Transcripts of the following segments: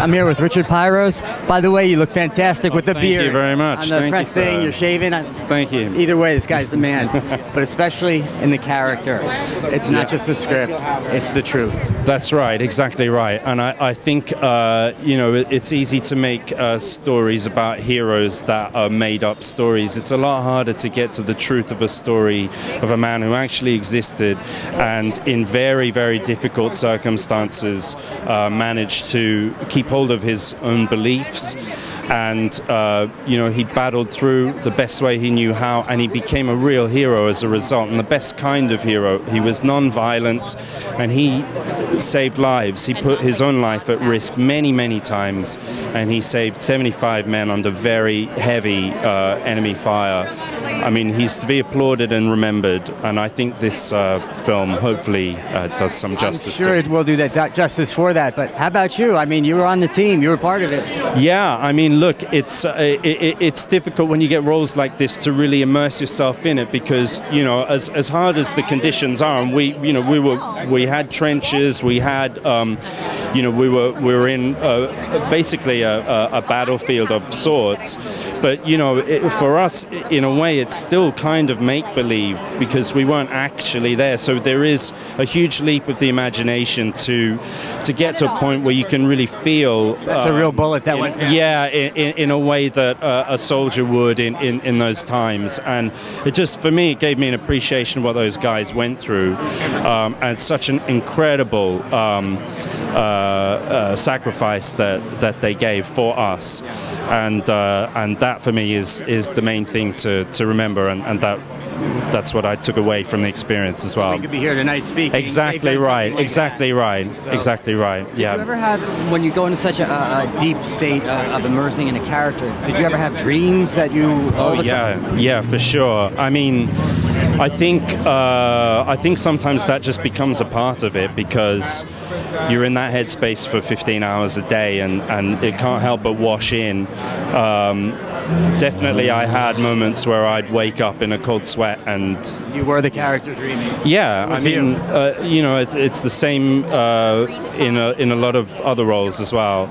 I'm here with Richard Pyros. By the way, you look fantastic with the beard. Thank you very much. On the press thing, you're shaving. Thank you. Either way, this guy's the man. But especially in the character. It's not just the script, it's the truth. That's right, exactly right. And I think, you know, it's easy to make stories about heroes that are made-up stories. It's a lot harder to get to the truth of a story of a man who actually existed and in very, very difficult circumstances managed to keep hold of his own beliefs. And, you know, he battled through the best way he knew how, and he became a real hero as a result, and the best kind of hero. He was non-violent, and he saved lives. He put his own life at risk many, many times, and he saved 75 men under very heavy enemy fire. I mean, he's to be applauded and remembered, and I think this film hopefully does some justice. I'm sure it will do that justice for that, but how about you? I mean, you were on the team, you were part of it. Yeah, I mean, look, it's difficult when you get roles like this to really immerse yourself in it, because, you know, as hard as the conditions are, and we had trenches, we had, you know, we were in basically a battlefield of sorts, but, you know, for us, in a way, it's still kind of make-believe because we weren't actually there. So there is a huge leap of the imagination to get to a point where you can really feel. That's a real bullet that went. Yeah, in a way that a soldier would in those times, and it just, for me, it gave me an appreciation of what those guys went through, and such an incredible sacrifice that they gave for us, and that for me is the main thing to remember, and that's what I took away from the experience as well. We could be here tonight speaking. Exactly right. Like exactly right. So, exactly right. Yeah. Did you ever have, when you go into such a deep state of immersing in a character, did you ever have dreams that you? Yeah, for sure. I mean, I think sometimes that just becomes a part of it because you're in that headspace for 15 hours a day, and it can't help but wash in. Definitely, I had moments where I'd wake up in a cold sweat, and you were the character dreaming. Yeah, I mean, you know, it's the same in a lot of other roles as well.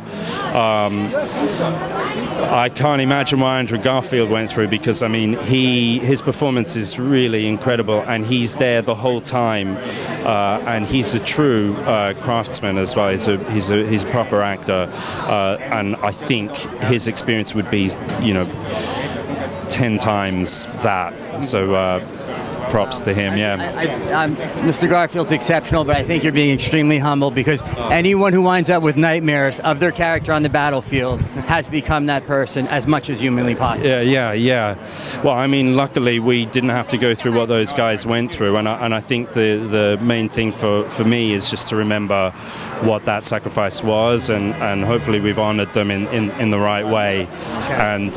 I can't imagine what Andrew Garfield went through, because I mean, his performance is really incredible, and he's there the whole time, and he's a true craftsman as well. He's a proper actor, and I think his experience would be, you know, 10 times that. So props to him. Yeah. Mr. Garfield's exceptional, but I think you're being extremely humble, because anyone who winds up with nightmares of their character on the battlefield has become that person as much as humanly possible. Yeah. Well, I mean, luckily we didn't have to go through what those guys went through, and I think the main thing for me is just to remember what that sacrifice was, and hopefully we've honored them in the right way. Okay. And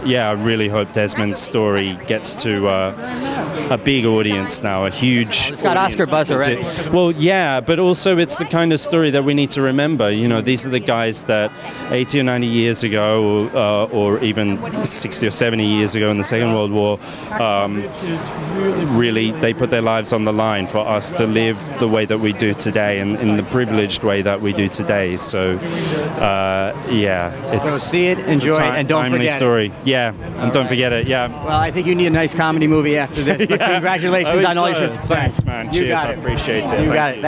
yeah, I really hope Desmond's story gets to a big audience now, a huge. It's got Oscar buzz already. Well, yeah, but also it's the kind of story that we need to remember. You know, these are the guys that 80 or 90 years ago, or even 60 or 70 years ago in the Second World War, really, they put their lives on the line for us to live the way that we do today, and in the privileged way that we do today. So, yeah, it's. So see it, enjoy it, and don't forget story. It. Yeah, and don't forget it. Yeah. Well, I think you need a nice comedy movie after this. But congratulations on all your success. Thanks, man. Cheers. I appreciate it. You got it.